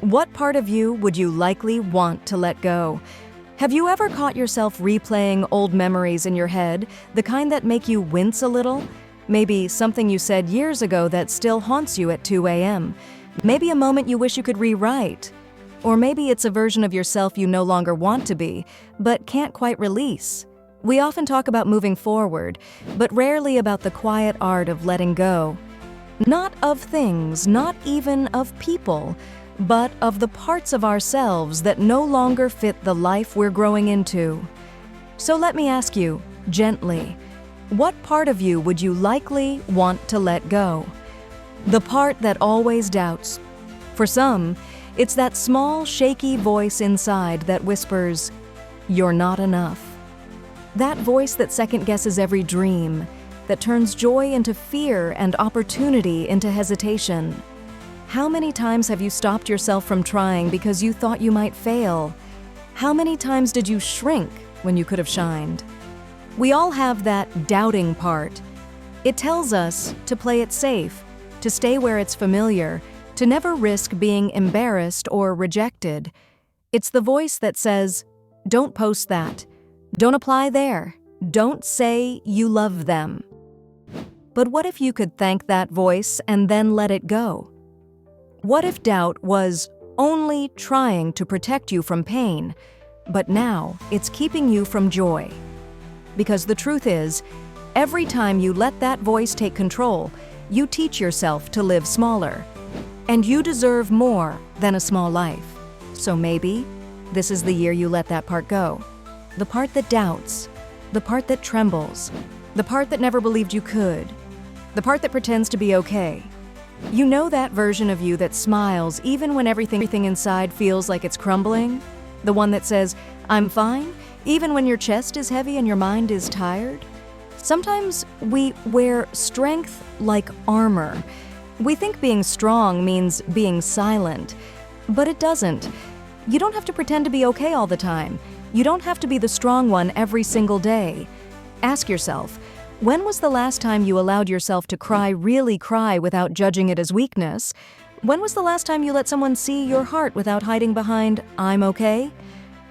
What part of you would you likely want to let go? Have you ever caught yourself replaying old memories in your head, the kind that make you wince a little? Maybe something you said years ago that still haunts you at 2 a.m. Maybe a moment you wish you could rewrite. Or maybe it's a version of yourself you no longer want to be, but can't quite release. We often talk about moving forward, but rarely about the quiet art of letting go. Not of things, not even of people, but of the parts of ourselves that no longer fit the life we're growing into. So let me ask you, gently, what part of you would you likely want to let go? The part that always doubts. For some, it's that small, shaky voice inside that whispers, "You're not enough." That voice that second-guesses every dream, that turns joy into fear and opportunity into hesitation. How many times have you stopped yourself from trying because you thought you might fail? How many times did you shrink when you could have shined? We all have that doubting part. It tells us to play it safe, to stay where it's familiar, to never risk being embarrassed or rejected. It's the voice that says, "Don't post that. Don't apply there. Don't say you love them." But what if you could thank that voice and then let it go? What if doubt was only trying to protect you from pain, but now it's keeping you from joy? Because the truth is, every time you let that voice take control, you teach yourself to live smaller. And you deserve more than a small life. So maybe this is the year you let that part go. The part that doubts, the part that trembles, the part that never believed you could, the part that pretends to be okay. You know that version of you that smiles even when everything inside feels like it's crumbling? The one that says, "I'm fine," even when your chest is heavy and your mind is tired? Sometimes we wear strength like armor. We think being strong means being silent, but it doesn't. You don't have to pretend to be okay all the time. You don't have to be the strong one every single day. Ask yourself, when was the last time you allowed yourself to really cry without judging it as weakness? When was the last time you let someone see your heart without hiding behind, "I'm okay"?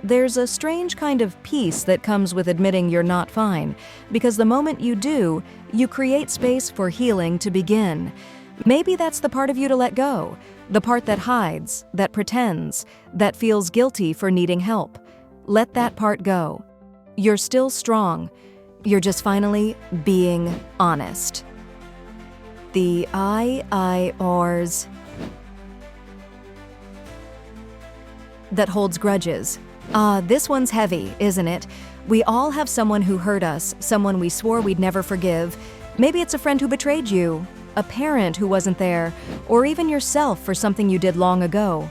There's a strange kind of peace that comes with admitting you're not fine, because the moment you do, you create space for healing to begin. Maybe that's the part of you to let go, the part that hides, that pretends, that feels guilty for needing help. Let that part go. You're still strong. You're just finally being honest. The I/Rs that holds grudges. This one's heavy, isn't it? We all have someone who hurt us, someone we swore we'd never forgive. Maybe it's a friend who betrayed you, a parent who wasn't there, or even yourself for something you did long ago.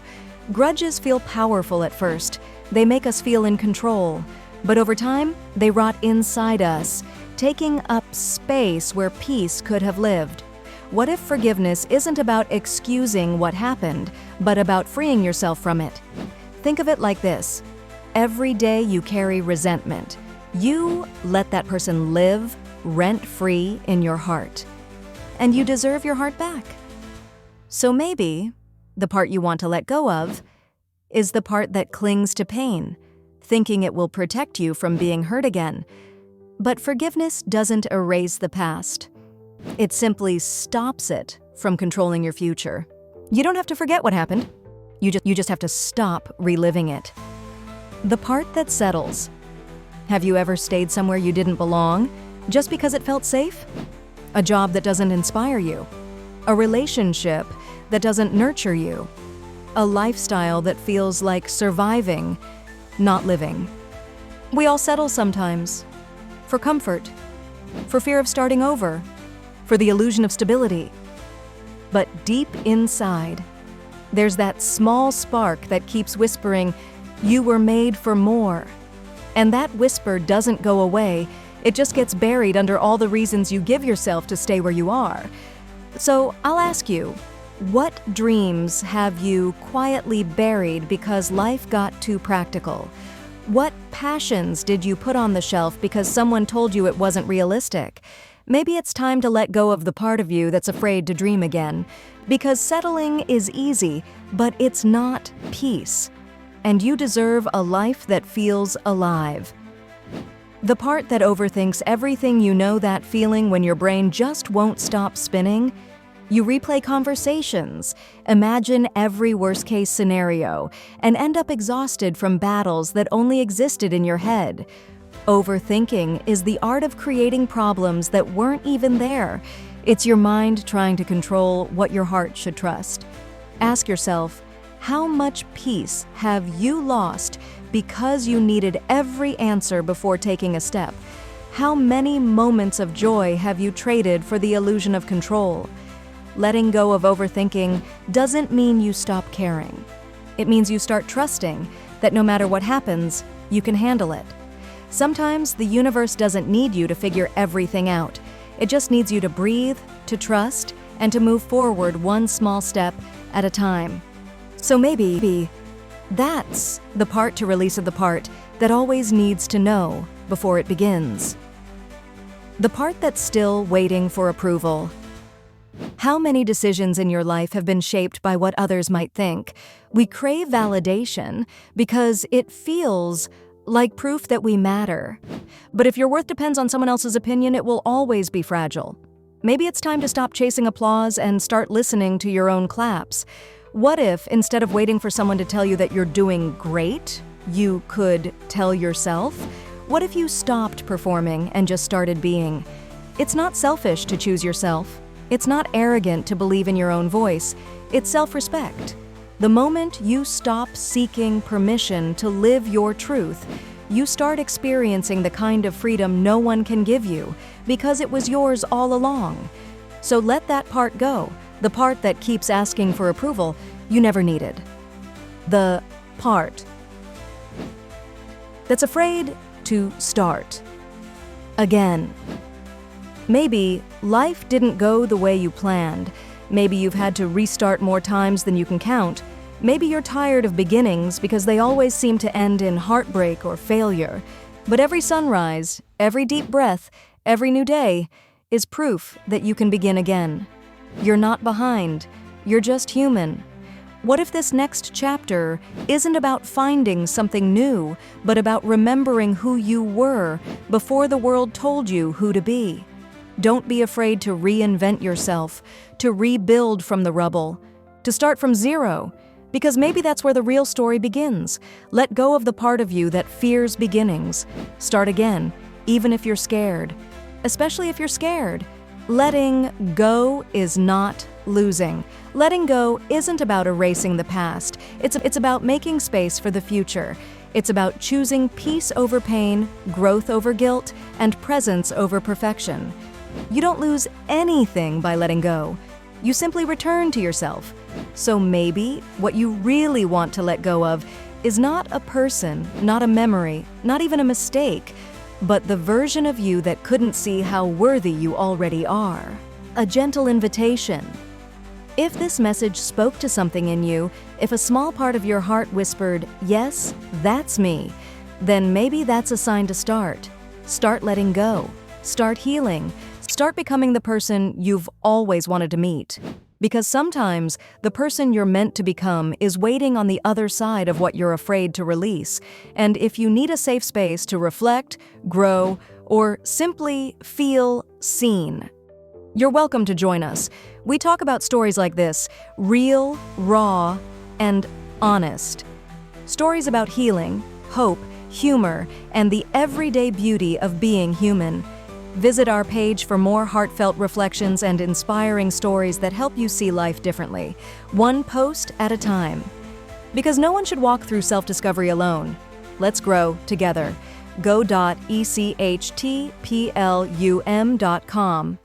Grudges feel powerful at first. They make us feel in control. But over time, they rot inside us, taking up space where peace could have lived. What if forgiveness isn't about excusing what happened, but about freeing yourself from it? Think of it like this. Every day you carry resentment. You let that person live rent-free in your heart. And you deserve your heart back. So maybe the part you want to let go of is the part that clings to pain, thinking it will protect you from being hurt again. But forgiveness doesn't erase the past. It simply stops it from controlling your future. You don't have to forget what happened. You just have to stop reliving it. The part that settles. Have you ever stayed somewhere you didn't belong just because it felt safe? A job that doesn't inspire you. A relationship that doesn't nurture you. A lifestyle that feels like surviving, not living. We all settle sometimes. For comfort. For fear of starting over. For the illusion of stability. But deep inside, there's that small spark that keeps whispering, "You were made for more." And that whisper doesn't go away. It just gets buried under all the reasons you give yourself to stay where you are. So I'll ask you, what dreams have you quietly buried because life got too practical? What passions did you put on the shelf because someone told you it wasn't realistic? Maybe it's time to let go of the part of you that's afraid to dream again. Because settling is easy, but it's not peace. And you deserve a life that feels alive. The part that overthinks everything, you know that feeling when your brain just won't stop spinning? You replay conversations, imagine every worst-case scenario, and end up exhausted from battles that only existed in your head. Overthinking is the art of creating problems that weren't even there. It's your mind trying to control what your heart should trust. Ask yourself, how much peace have you lost because you needed every answer before taking a step? How many moments of joy have you traded for the illusion of control? Letting go of overthinking doesn't mean you stop caring. It means you start trusting that no matter what happens, you can handle it. Sometimes the universe doesn't need you to figure everything out. It just needs you to breathe, to trust, and to move forward one small step at a time. So maybe that's the part to release of the part that always needs to know before it begins. The part that's still waiting for approval. How many decisions in your life have been shaped by what others might think? We crave validation because it feels like proof that we matter. But if your worth depends on someone else's opinion, it will always be fragile. Maybe it's time to stop chasing applause and start listening to your own claps. What if, instead of waiting for someone to tell you that you're doing great, you could tell yourself? What if you stopped performing and just started being? It's not selfish to choose yourself. It's not arrogant to believe in your own voice. It's self-respect. The moment you stop seeking permission to live your truth, you start experiencing the kind of freedom no one can give you because it was yours all along. So let that part go. The part that keeps asking for approval you never needed. The part that's afraid to start again. Maybe life didn't go the way you planned. Maybe you've had to restart more times than you can count. Maybe you're tired of beginnings because they always seem to end in heartbreak or failure. But every sunrise, every deep breath, every new day is proof that you can begin again. You're not behind. You're just human. What if this next chapter isn't about finding something new, but about remembering who you were before the world told you who to be? Don't be afraid to reinvent yourself, to rebuild from the rubble, to start from zero, because maybe that's where the real story begins. Let go of the part of you that fears beginnings. Start again, even if you're scared. Especially if you're scared. Letting go is not losing. Letting go isn't about erasing the past. It's about making space for the future. It's about choosing peace over pain, growth over guilt, and presence over perfection. You don't lose anything by letting go. You simply return to yourself. So maybe what you really want to let go of is not a person, not a memory, not even a mistake, but the version of you that couldn't see how worthy you already are. A gentle invitation. If this message spoke to something in you, if a small part of your heart whispered, "Yes, that's me," then maybe that's a sign to start. Start letting go. Start healing. Start becoming the person you've always wanted to meet. Because sometimes the person you're meant to become is waiting on the other side of what you're afraid to release. And if you need a safe space to reflect, grow, or simply feel seen, you're welcome to join us. We talk about stories like this, real, raw, and honest. Stories about healing, hope, humor, and the everyday beauty of being human. Visit our page for more heartfelt reflections and inspiring stories that help you see life differently, one post at a time. Because no one should walk through self-discovery alone. Let's grow together. go.echtplum.com